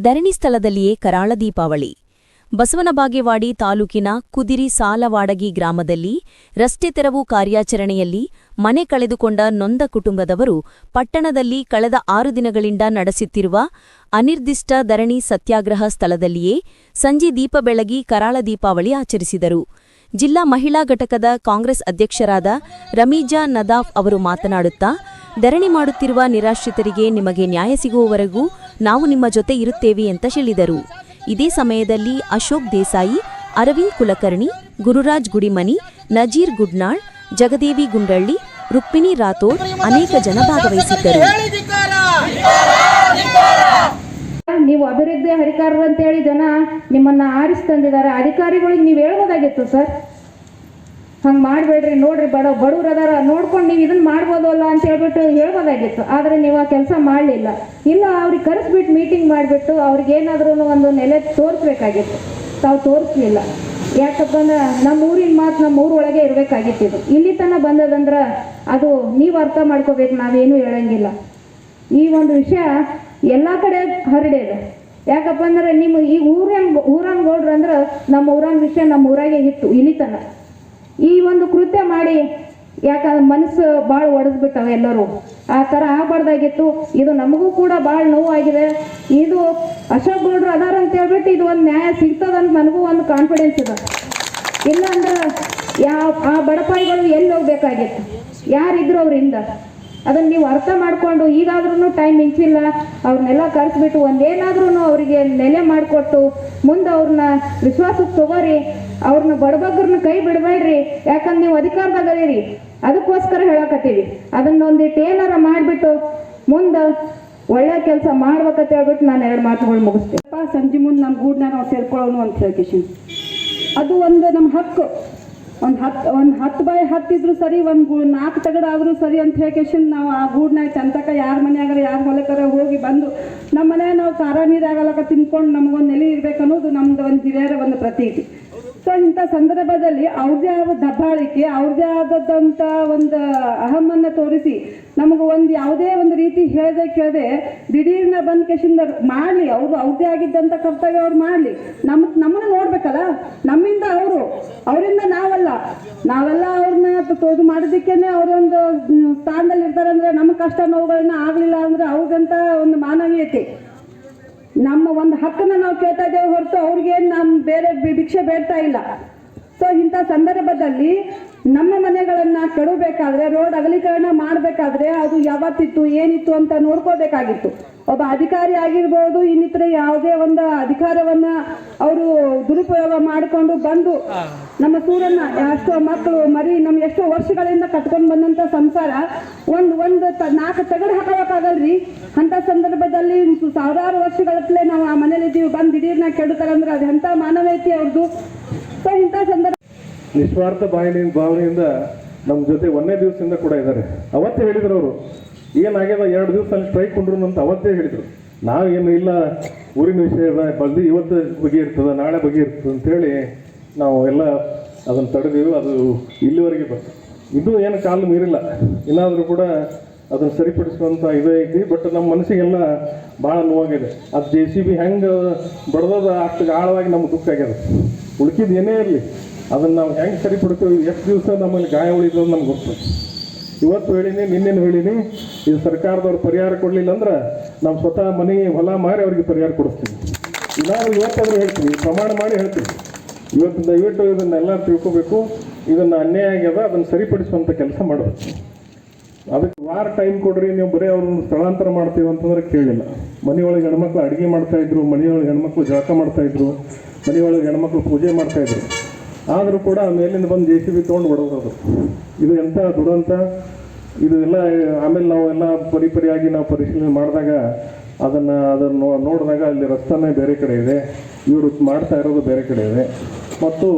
ಧರಣಿ ಸ್ಥಳದಲ್ಲಿಯೇ ಕರಾಳ ದೀಪಾವಳಿ. ಬಸವನಬಾಗೇವಾಡಿ ತಾಲೂಕಿನ ಕುದಿರಿ ಸಾಲವಾಡಗಿ ಗ್ರಾಮದಲ್ಲಿ ರಸ್ತೆ ತೆರವು ಕಾರ್ಯಾಚರಣೆಯಲ್ಲಿ ಮನೆ ಕಳೆದುಕೊಂಡ ನೊಂದ ಕುಟುಂಬದವರು ಪಟ್ಟಣದಲ್ಲಿ ಕಳೆದ 6 ದಿನಗಳಿಂದ ನಡೆಸುತ್ತಿರುವ ಅನಿರ್ದಿಷ್ಟ ಧರಣಿ ಸತ್ಯಾಗ್ರಹ ಸ್ಥಳದಲ್ಲಿಯೇ ಸಂಜೆ ದೀಪ ಬೆಳಗಿ ಕರಾಳ ದೀಪಾವಳಿ ಆಚರಿಸಿದರು. ಜಿಲ್ಲಾ ಮಹಿಳಾ ಘಟಕದ ಕಾಂಗ್ರೆಸ್ ಅಧ್ಯಕ್ಷರಾದ ರಮೀಜಾ ನದಾಫ್ ಅವರು ಮಾತನಾಡುತ್ತಾ, ಧರಣಿ ಮಾಡುತ್ತಿರುವ ನಿರಾಶ್ರಿತರಿಗೆ ನಿಮಗೆ ನ್ಯಾಯ ಸಿಗುವವರೆಗೂ ನಾವು ನಿಮ್ಮ ಜೊತೆ ಇರುತ್ತೇವೆ ಅಂತ ಹೇಳಿದರು. ಇದೇ ಸಮಯದಲ್ಲಿ ಅಶೋಕ್ ದೇಸಾಯಿ, ಅರವಿಂದ್ ಕುಲಕರ್ಣಿ, ಗುರುರಾಜ್ ಗುಡಿಮನಿ, ನಜೀರ್ ಗುಡ್ನಾಳ್, ಜಗದೇವಿ ಗುಂಡಳ್ಳಿ, ರುಕ್ಮಿಣಿ ರಾಥೋಡ್ ಅನೇಕ ಜನ ಭಾಗವಹಿಸಿದ್ದರು. ನೀವು ಅಭಿವೃದ್ಧಿ ಹರಿಕಾರರು ಅಂತೇಳಿ ಜನ ನಿಮ್ಮನ್ನ ಆರಿಸಿ ತಂದಿದ್ದಾರೆ. ಅಧಿಕಾರಿಗಳಿಗೆ ನೀವು ಹೇಳ್ಬೋದಾಗಿತ್ತು ಸರ್, ಹಂಗೆ ಮಾಡಬೇಡ್ರಿ, ನೋಡ್ರಿ ಬಡವ್ರು ಅದಾರ ನೋಡ್ಕೊಂಡು ನೀವು ಇದನ್ನ ಮಾಡ್ಬೋದು ಅಲ್ಲ ಅಂತ ಹೇಳ್ಬಿಟ್ಟು ಹೇಳ್ಬೋದಾಗಿತ್ತು. ಆದರೆ ನೀವು ಆ ಕೆಲಸ ಮಾಡಲಿಲ್ಲ. ಇಲ್ಲ, ಅವ್ರಿಗೆ ಕರೆಸ್ಬಿಟ್ಟು ಮೀಟಿಂಗ್ ಮಾಡಿಬಿಟ್ಟು ಅವ್ರಿಗೆ ಏನಾದ್ರೂ ಒಂದು ನೆಲೆ ತೋರಿಸ್ಬೇಕಾಗಿತ್ತು. ತಾವು ತೋರಿಸ್ಲಿಲ್ಲ. ಯಾಕಪ್ಪ ಅಂದ್ರೆ ನಮ್ಮ ಊರಿನ ಮಾತು ನಮ್ಮ ಊರೊಳಗೆ ಇರಬೇಕಾಗಿತ್ತು. ಇಲ್ಲಿ ತನಕ ಬಂದದಂದ್ರೆ ಅದು ನೀವು ಅರ್ಥ ಮಾಡ್ಕೋಬೇಕು, ನಾವೇನು ಹೇಳಂಗಿಲ್ಲ. ಈ ಒಂದು ವಿಷಯ ಎಲ್ಲ ಕಡೆ ಹರಡಿದೆ. ಯಾಕಪ್ಪ ಅಂದ್ರೆ ನಿಮ್ಮ ಈ ಊರನ್ ಗೋಡ್ರು ಅಂದ್ರೆ ನಮ್ಮ ಊರನ್ ವಿಷಯ ನಮ್ಮ ಊರಾಗೆ ಇತ್ತು ಇಲ್ಲಿ ತನಕ. ಈ ಒಂದು ಕೃತ್ಯ ಮಾಡಿ ಯಾಕಂದ್ರೆ ಮನಸ್ಸು ಭಾಳ ಒಡೆದ್ಬಿಟ್ಟವೆ ಎಲ್ಲರೂ. ಆ ಥರ ಆಗಬಾರ್ದಾಗಿತ್ತು. ಇದು ನಮಗೂ ಕೂಡ ಭಾಳ ನೋವಾಗಿದೆ. ಇದು ಅಶೋಕ್ ಗೌಡ್ರು ಅದಾರ ಅಂತ ಹೇಳ್ಬಿಟ್ಟು ಇದು ಒಂದು ನ್ಯಾಯ ಸಿಗ್ತದಂತ ನನಗೂ ಒಂದು ಕಾನ್ಫಿಡೆನ್ಸ್ ಇದೆ. ಇಲ್ಲ ಅಂದ್ರೆ ಆ ಬಡಪಾಯಿಗಳು ಎಲ್ಲಿ ಹೋಗ್ಬೇಕಾಗಿತ್ತು, ಯಾರಿದ್ರು ಅವರಿಂದ ಅದನ್ನು ನೀವು ಅರ್ಥ ಮಾಡಿಕೊಂಡು ಈಗಾದ್ರೂ ಟೈಮ್ ಮಿಂಚಿಲ್ಲ, ಅವ್ರನ್ನೆಲ್ಲ ಕರೆಸ್ಬಿಟ್ಟು ಒಂದೇನಾದ್ರೂ ಅವರಿಗೆ ನೆಲೆ ಮಾಡಿಕೊಟ್ಟು ಮುಂದೆ ಅವ್ರನ್ನ ವಿಶ್ವಾಸಕ್ಕೆ ತಗೋರಿ. ಅವ್ರನ್ನ ಬಡಬಗ್ರನ್ನ ಕೈ ಬಿಡಬೇಡ್ರಿ. ಯಾಕಂದ್ರೆ ನೀವು ಅಧಿಕಾರದಾಗ ಅದೀರಿ, ಅದಕ್ಕೋಸ್ಕರ ಹೇಳಕತ್ತೀವಿ. ಅದನ್ನೊಂದಿಟ್ಟು ಏನಾರ ಮಾಡಿಬಿಟ್ಟು ಮುಂದೆ ಒಳ್ಳೆ ಕೆಲಸ ಮಾಡ್ಬೇಕಂತ ಹೇಳ್ಬಿಟ್ಟು ನಾನು 2 ಮಾತುಗಳು ಮುಗಿಸ್ತೇನೆ. ಸಂಜೆ ಮುಂದೆ ನಮ್ಮ ಗೂಡ್ನಾಗ ನಾವು ಸೇರ್ಕೊಳ್ಳೋನು ಅಂತ ಹೇಳ್ಕೇಶನ್, ಅದು ಒಂದು ನಮ್ಮ ಹಕ್ಕು. ಒಂದು 10 by 10 ಇದ್ರು ಸರಿ, ಒಂದು 4 ತಗಡಾದರೂ ಸರಿ ಅಂತ ಹೇಳ್ಕೇಶನ್ ನಾವು ಆ ಗೂಡ್ನಾಗ ಚಂತಕ ಯಾರ ಮನೆಯಾಗರ ಯಾರ ಹೊಲಕರ ಹೋಗಿ ಬಂದು ನಮ್ಮ ಮನೆ ನಾವು ಖಾರ ನೀರಾಗಲಕ್ಕ ತಿನ್ಕೊಂಡು ನಮಗೊಂದು ನೆಲೆ ಇರ್ಬೇಕು ಅನ್ನೋದು ನಮ್ದು ಒಂದು ಹಿರಿಯರ ಒಂದು ಪ್ರತೀತಿ. ಸೊ ಇಂಥ ಸಂದರ್ಭದಲ್ಲಿ ಅವ್ರದ್ದೇ ಆದ ದಬ್ಬಾಳಿಕೆ, ಅವ್ರದ್ದೇ ಆದದ್ದಂಥ ಒಂದು ಅಹಮನ್ನು ತೋರಿಸಿ ನಮಗೆ ಒಂದು ಯಾವುದೇ ಒಂದು ರೀತಿ ಕೇಳದೆ ದಿಢೀರ್ನ ಬಂದ ಕೇಶಿಂದ ಮಾಡಲಿ, ಅವ್ರದ್ದೇ ಆಗಿದ್ದಂಥ ಕರ್ತವ್ಯ ಅವ್ರು ಮಾಡಲಿ. ನಮ್ಮನ್ನು ನೋಡ್ಬೇಕಲ್ಲ, ನಮ್ಮಿಂದ ಅವರಿಂದ ನಾವೆಲ್ಲ ಅವ್ರನ್ನ ಇದು ಮಾಡೋದಕ್ಕೇನೆ ಅವರೊಂದು ಸ್ಥಾನದಲ್ಲಿ ಇರ್ತಾರೆ. ಅಂದರೆ ನಮ್ಮ ಕಷ್ಟ ನೋವುಗಳನ್ನ ಆಗಲಿಲ್ಲ ಅಂದರೆ ಅವ್ರದಂಥ ಒಂದು ಮಾನವೀಯತೆ, ನಮ್ಮ ಒಂದು ಹಕ್ಕನ್ನು ನಾವು ಕೇಳ್ತಾ ಇದ್ದೇವೆ ಹೊರತು ಅವ್ರಿಗೇನು ನಮ್ಮ ಬೇರೆ ಭಿಕ್ಷೆ ಬೇಡ್ತಾ ಇಲ್ಲ. ಸೊ ಇಂಥ ಸಂದರ್ಭದಲ್ಲಿ ನಮ್ಮ ಮನೆಗಳನ್ನು ಕೆಡಬೇಕಾದ್ರೆ, ರೋಡ್ ಅಗಲೀಕರಣ ಮಾಡಬೇಕಾದ್ರೆ ಅದು ಯಾವತ್ತಿತ್ತು ಏನಿತ್ತು ಅಂತ ನೋಡ್ಕೋಬೇಕಾಗಿತ್ತು. ಒಬ್ಬ ಅಧಿಕಾರಿ ಆಗಿರ್ಬೋದು, ಇನ್ನಿತರ ಯಾವುದೇ ಒಂದು ಅಧಿಕಾರವನ್ನು ಅವರು ದುರುಪಯೋಗ ಮಾಡಿಕೊಂಡು ಬಂದು ನಮ್ಮ ಸೂರನ್ನ ಎಷ್ಟೋ ಮಕ್ಕಳು ಮರಿ ನಮ್ಮ ಎಷ್ಟೋ ವರ್ಷಗಳಿಂದ ಕಟ್ಕೊಂಡು ಬಂದಂಥ ಸಂಸಾರ ಒಂದು 4 ತಗಡು ಹಾಕೋಕ್ಕಾಗಲ್ರಿ. ಅಂಥ ಸಂದರ್ಭದಲ್ಲಿ ಸಾವಿರಾರು ವರ್ಷಗಳತ್ತಲೇ ನಾವು ಆ ಮನೇಲಿದ್ದೀವಿ, ಬಂದು ದಿಢೀರ್ನ ಕೆಡುತ್ತಾರಂದ್ರೆ ಅದು ಎಂಥ ಮಾನವೀಯತೆ ಅವ್ರದ್ದು. ಸೊ ಇಂಥ ಸಂದರ್ಭ ನಿಸ್ವಾರ್ಥ ಭಾವನೆಯಿಂದ ನಮ್ಮ ಜೊತೆ 1ನೇ ದಿವಸದಿಂದ ಕೂಡ ಇದ್ದಾರೆ. ಅವತ್ತೇ ಹೇಳಿದ್ರು ಅವರು, ಏನಾಗ್ಯದ 2 ದಿವಸ ಅಲ್ಲಿ ಸ್ಟ್ರೈಕ್ ಕೊಂಡ್ರು ಅಂತ ಅವತ್ತೇ ಹೇಳಿದರು. ನಾವೇನು ಇಲ್ಲ, ಊರಿನ ವಿಷಯದ ಬಲ್ದಿ ಇವತ್ತು ಬಗೆ ಇರ್ತದೆ, ನಾಳೆ ಬಗೆ ಇರ್ತದೆ ಅಂತೇಳಿ ನಾವು ಎಲ್ಲ ಅದನ್ನು ತಡೆದೀವಿ. ಅದು ಇಲ್ಲಿವರೆಗೆ ಬಂತು. ಇದು ಏನು ಕಾಲು ಮೀರಿಲ್ಲ, ಇನ್ನಾದರೂ ಕೂಡ ಅದನ್ನು ಸರಿಪಡಿಸುವಂಥ ಇದೇ ಐತಿ. ಬಟ್ ನಮ್ಮ ಮನಸ್ಸಿಗೆಲ್ಲ ಭಾಳ ನೋವಾಗಿದೆ. ಅದು JCB ಹೆಂಗೆ ಬಡ್ದದ ಅಷ್ಟು ಆಳವಾಗಿ ನಮ್ಗೆ ದುಃಖ ಆಗ್ಯದ. ಉಳ್ಕಿದ್ದು ಏನೇ ಇರಲಿ ಅದನ್ನು ನಾವು ಹೆಂಗೆ ಸರಿಪಡ್ತೀವಿ, ಎಷ್ಟು ದಿವಸ ನಮ್ಮಲ್ಲಿ ಗಾಯ ಉಳಿದು ನಮ್ಗೆ ಗೊತ್ತು. ಇವತ್ತು ಹೇಳಿನಿ, ನಿನ್ನೇನು ಹೇಳಿನಿ, ಇದು ಸರ್ಕಾರದವ್ರು ಪರಿಹಾರ ಕೊಡಲಿಲ್ಲ ಅಂದ್ರೆ ನಾವು ಸ್ವತಃ ಮನೆ ಹೊಲ ಮಾರಿ ಅವ್ರಿಗೆ ಪರಿಹಾರ ಕೊಡಿಸ್ತೀವಿ. ನಾವು ಇವತ್ತಾದರೂ ಹೇಳ್ತೀವಿ, ಪ್ರಮಾಣ ಮಾಡಿ ಹೇಳ್ತೀವಿ. ಇವತ್ತು ದಯವಿಟ್ಟು ಇದನ್ನೆಲ್ಲ ತಿಳ್ಕೋಬೇಕು. ಇದನ್ನು ಅನ್ಯಾಯ ಆಗ್ಯದ, ಅದನ್ನು ಸರಿಪಡಿಸುವಂಥ ಕೆಲಸ ಮಾಡಬೇಕು. ಅದಕ್ಕೆ ವಾರ ಟೈಮ್ ಕೊಡ್ರಿ, ನೀವು ಬರೀ ಅವ್ರನ್ನ ಸ್ಥಳಾಂತರ ಮಾಡ್ತೀವಿ ಅಂತಂದ್ರೆ ಕೇಳಿಲ್ಲ. ಮನೆಯೊಳಗೆ ಹೆಣ್ಮಕ್ಳು ಅಡುಗೆ ಮಾಡ್ತಾಯಿದ್ರು, ಮನೆಯೊಳಗೆ ಹೆಣ್ಮಕ್ಳು ಜಳಕ ಮಾಡ್ತಾಯಿದ್ರು, ಮನೆಯೊಳಗೆ ಹೆಣ್ಮಕ್ಳು ಪೂಜೆ ಮಾಡ್ತಾಯಿದ್ರು. ಆದರೂ ಕೂಡ ಮೇಲಿಂದ ಬಂದು JCB ತೊಗೊಂಡು ಹೊಡೋದು. ಇದು ಎಂಥ ದುರಂತ ಇದು ಎಲ್ಲ. ಆಮೇಲೆ ನಾವೆಲ್ಲ ಪರಿಯಾಗಿ ನಾವು ಪರಿಶೀಲನೆ ಮಾಡಿದಾಗ ಅದನ್ನು ನೋಡಿದಾಗ ಅಲ್ಲಿ ರಸ್ತೆನೇ ಬೇರೆ ಕಡೆ ಇದೆ, ಇವರು ಮಾಡ್ತಾ ಇರೋದು ಬೇರೆ ಕಡೆ ಇದೆ. ಮತ್ತು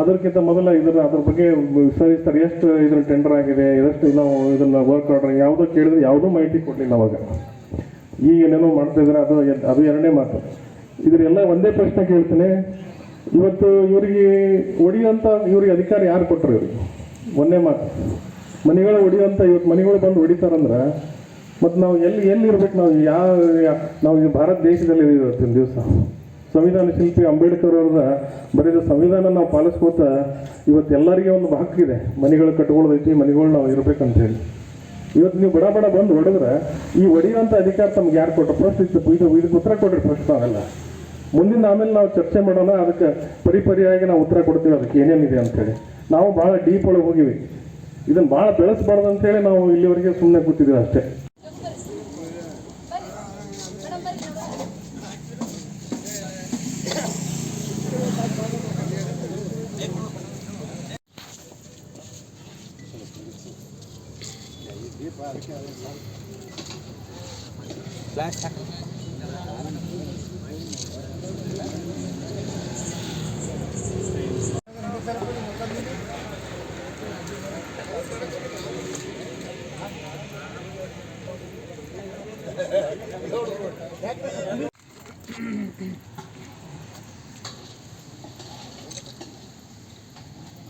ಅದಕ್ಕಿಂತ ಮೊದಲ ಅದ್ರ ಬಗ್ಗೆ ವಿಚಾರಿಸ್ತಾರೆ, ಎಷ್ಟು ಇದ್ರ ಟೆಂಡರ್ ಆಗಿದೆ, ಎಷ್ಟು ನಾವು ಇದನ್ನು ವರ್ಕ್ ಆರ್ಡರ್ ಯಾವುದೋ ಕೇಳಿದ್ರೆ ಯಾವುದೂ ಮಾಹಿತಿ ಕೊಡಲಿಲ್ಲ ಅವಾಗ. ಈಗ ಏನೇನೋ ಮಾಡ್ತಾಯಿದ್ದಾರೆ, ಅದು 2ನೇ ಮಾತು. ಇದರೆಲ್ಲ ಒಂದೇ ಪ್ರಶ್ನೆ ಕೇಳ್ತೇನೆ. ಇವತ್ತು ಇವರಿಗೆ ಹೊಡಿಯುವಂಥ ಇವ್ರಿಗೆ ಅಧಿಕಾರ ಯಾರು ಕೊಟ್ಟರು? ಇವ್ರಿಗೆ 1ನೇ ಮಾತು. ಮನೆಗಳು ಹೊಡಿಯುವಂಥ ಇವತ್ತು ಮನೆಗಳು ಬಂದು ಹೊಡಿತಾರಂದ್ರೆ ಮತ್ತು ನಾವು ಎಲ್ಲಿ ಇರ್ಬೇಕು, ನಾವು ಈ ಭಾರತ ದೇಶದಲ್ಲಿ ಇವತ್ತಿನ ದಿವಸ ಸಂವಿಧಾನ ಶಿಲ್ಪಿ ಅಂಬೇಡ್ಕರ್ ಅವ್ರದ ಬರೆದ ಸಂವಿಧಾನ ನಾವು ಪಾಲಿಸ್ಕೋತ ಇವತ್ತು ಎಲ್ಲರಿಗೆ ಒಂದು ಹಕ್ಕಿದೆ, ಮನೆಗಳು ಕಟ್ಕೊಳ್ಳೋದೈತಿ, ಮನೆಗಳು ನಾವು ಇರ್ಬೇಕಂತ ಹೇಳಿ. ಇವತ್ತು ನೀವು ಬಡ ಬಂದು ಹೊಡೆದ್ರೆ ಈ ಹೊಡೆಯುವಂಥ ಅಧಿಕಾರ ತಮ್ಗೆ ಯಾರು ಕೊಟ್ಟರು? ಫಸ್ಟ್ ಇದಕ್ಕೆ ಉತ್ತರ ಕೊಡ್ರಿ ಫಸ್ಟ್. ನಾವೆಲ್ಲ ಮುಂದಿನ ಆಮೇಲೆ ನಾವು ಚರ್ಚೆ ಮಾಡೋಣ, ಅದಕ್ಕೆ ಪರಿಪರಿಯಾಗಿ ನಾವು ಉತ್ತರ ಕೊಡ್ತೀವಿ ಅದಕ್ಕೆ ಏನೇನಿದೆ ಅಂತೇಳಿ. ನಾವು ಭಾಳ ಡೀಪ್ ಒಳಗೆ ಹೋಗಿವಿ, ಇದನ್ನು ಭಾಳ ಬೆಳೆಸಬಾರ್ದು ಅಂತೇಳಿ ನಾವು ಇಲ್ಲಿವರೆಗೆ ಸುಮ್ಮನೆ ಕೂತಿದ್ದೀವಿ ಅಷ್ಟೇ.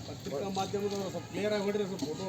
ಪತ್ರಿಕಾ ಮಾಧ್ಯಮದವರು ಸ್ವಲ್ಪ ಕ್ಲಿಯರ್ ಆಗಿ ಹೊಡ್ರಿ, ಸ್ವಲ್ಪ ಫೋಟೋ